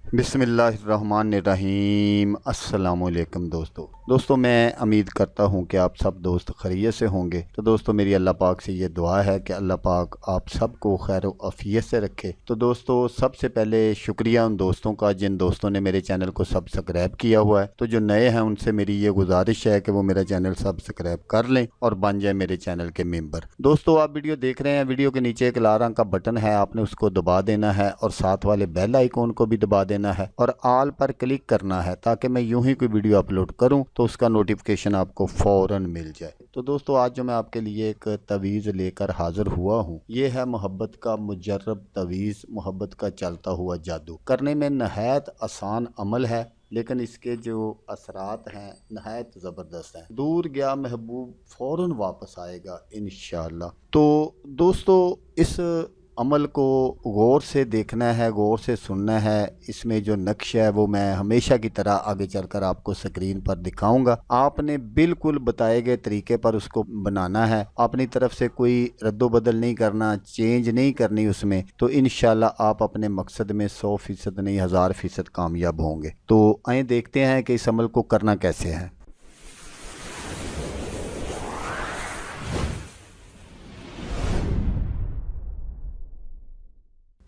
बिस्मिल्लाहिर्रहमानिर्रहीम। अस्सलाम वालेकुम दोस्तों मैं उम्मीद करता हूँ कि आप सब दोस्त खैरियत से होंगे। तो दोस्तों मेरी अल्लाह पाक से ये दुआ है कि अल्लाह पाक आप सबको खैर व आफियत से रखे। तो दोस्तों सबसे पहले शुक्रिया उन दोस्तों का जिन दोस्तों ने मेरे चैनल को सब्सक्राइब किया हुआ है। तो जो नए हैं उनसे मेरी ये गुजारिश है कि वो मेरा चैनल सब्सक्राइब कर लें और बन जाए मेरे चैनल के मेंबर। दोस्तों आप वीडियो देख रहे हैं, वीडियो के नीचे एक लाल रंग का बटन है, आपने उसको दबा देना है और साथ वाले बेल आइकॉन को भी दबा देना है और ऑल पर क्लिक करना है ताकि मैं यूं ही कोई वीडियो अपलोड करूं तो उसका नोटिफिकेशन आपको फौरन मिल जाए। तो दोस्तों आज जो मैं आपके लिए एक तवीज़ लेकर हाजिर हुआ हूं, ये है मोहब्बत का मुजर्रब तवीज़, मोहब्बत का चलता हुआ जादू। करने में नहायत आसान अमल है लेकिन इसके जो असरात हैं नहायत ज़बरदस्त हैं। दूर गया महबूब फ़ौरन वापस आएगा इंशाअल्लाह। तो दोस्तों इस अमल को गौर से देखना है, गौर से सुनना है। इसमें जो नक्श है वो मैं हमेशा की तरह आगे चलकर आपको स्क्रीन पर दिखाऊंगा। आपने बिल्कुल बताए गए तरीके पर उसको बनाना है, अपनी तरफ से कोई रद्दोबदल नहीं करना, चेंज नहीं करनी उसमें। तो इंशाल्लाह आप अपने मकसद में 100% नहीं 1000% कामयाब होंगे। तो आइए देखते हैं कि इस अमल को करना कैसे है।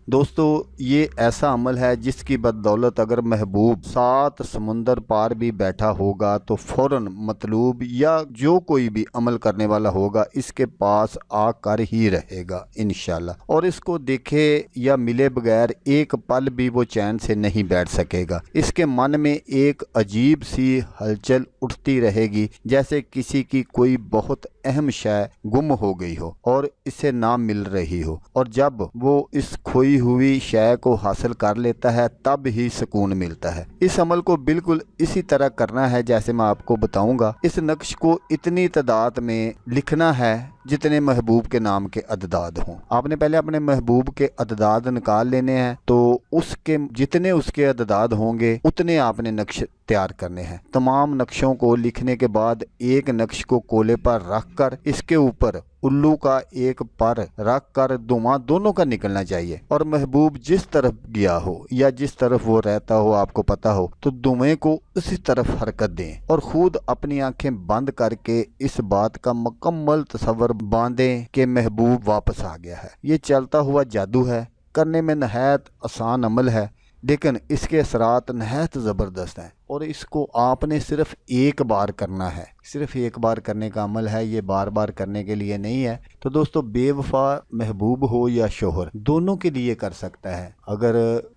दोस्तों ये ऐसा अमल है जिसकी बदौलत अगर महबूब 7 समुंदर पार भी बैठा होगा तो फ़ौरन मतलूब या जो कोई भी अमल करने वाला होगा इसके पास आकर ही रहेगा इंशाल्लाह। और इसको देखे या मिले बगैर एक पल भी वो चैन से नहीं बैठ सकेगा। इसके मन में एक अजीब सी हलचल उठती रहेगी जैसे किसी की कोई बहुत अहम शय गुम हो गई हो और इसे ना मिल रही हो, और जब वो इस खोई हुई शय को हासिल कर लेता है तब ही सुकून मिलता है। इस अमल को बिल्कुल इसी तरह करना है जैसे मैं आपको बताऊंगा। इस नक्श को इतनी तादाद में लिखना है जितने महबूब के नाम के अददाद हों। आपने पहले अपने महबूब के अददाद निकाल लेने हैं, तो उसके जितने उसके अददाद होंगे उतने आपने नक्श तैयार करने हैं। तमाम नक्शों को लिखने के बाद एक नक्श को कोले पर रख कर इसके ऊपर उल्लू का एक पर रख कर धुआं दोनों का निकलना चाहिए और महबूब जिस तरफ गया हो या जिस तरफ वो रहता हो आपको पता हो तो धुएं को उसी तरफ हरकत दें और खुद अपनी आंखें बंद करके इस बात का मुकम्मल तसव्वुर बांधें कि महबूब वापस आ गया है। ये चलता हुआ जादू है, करने में नहायत आसान अमल है लेकिन इसके असरात नहायत ज़बरदस्त हैं और इसको आपने सिर्फ एक बार करना है। सिर्फ एक बार करने का अमल है, ये बार बार करने के लिए नहीं है। तो दोस्तों बेवफा महबूब हो या शोहर दोनों के लिए कर सकता है। अगर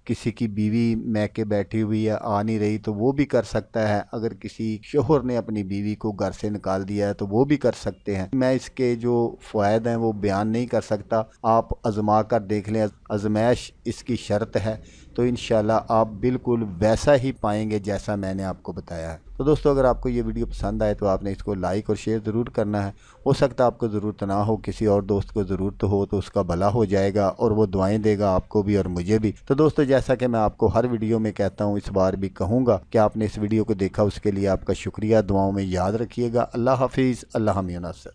किसी की बीवी मैके बैठी हुई है आ नहीं रही तो वो भी कर सकता है। अगर किसी शोहर ने अपनी बीवी को घर से निकाल दिया है तो वो भी कर सकते हैं। मैं इसके जो फ़ायदे हैं वो बयान नहीं कर सकता, आप आजमा कर देख लें। आजमाइश इसकी शर्त है तो इंशाल्लाह आप बिल्कुल वैसा ही पाएंगे जैसा मैंने आपको बताया है। तो दोस्तों अगर आपको ये वीडियो पसंद आए तो आपने इसको लाइक और शेयर ज़रूर करना है। हो सकता है आपको ज़रूरत ना हो, किसी और दोस्त को ज़रूरत हो तो उसका भला हो जाएगा और वो दुआएं देगा आपको भी और मुझे भी। तो दोस्तों जैसा कि मैं आपको हर वीडियो में कहता हूँ इस बार भी कहूँगा कि आपने इस वीडियो को देखा उसके लिए आपका शुक्रिया। दुआओं में याद रखिएगा। अल्लाह हाफिज़। अल्लाह मियां नासिर।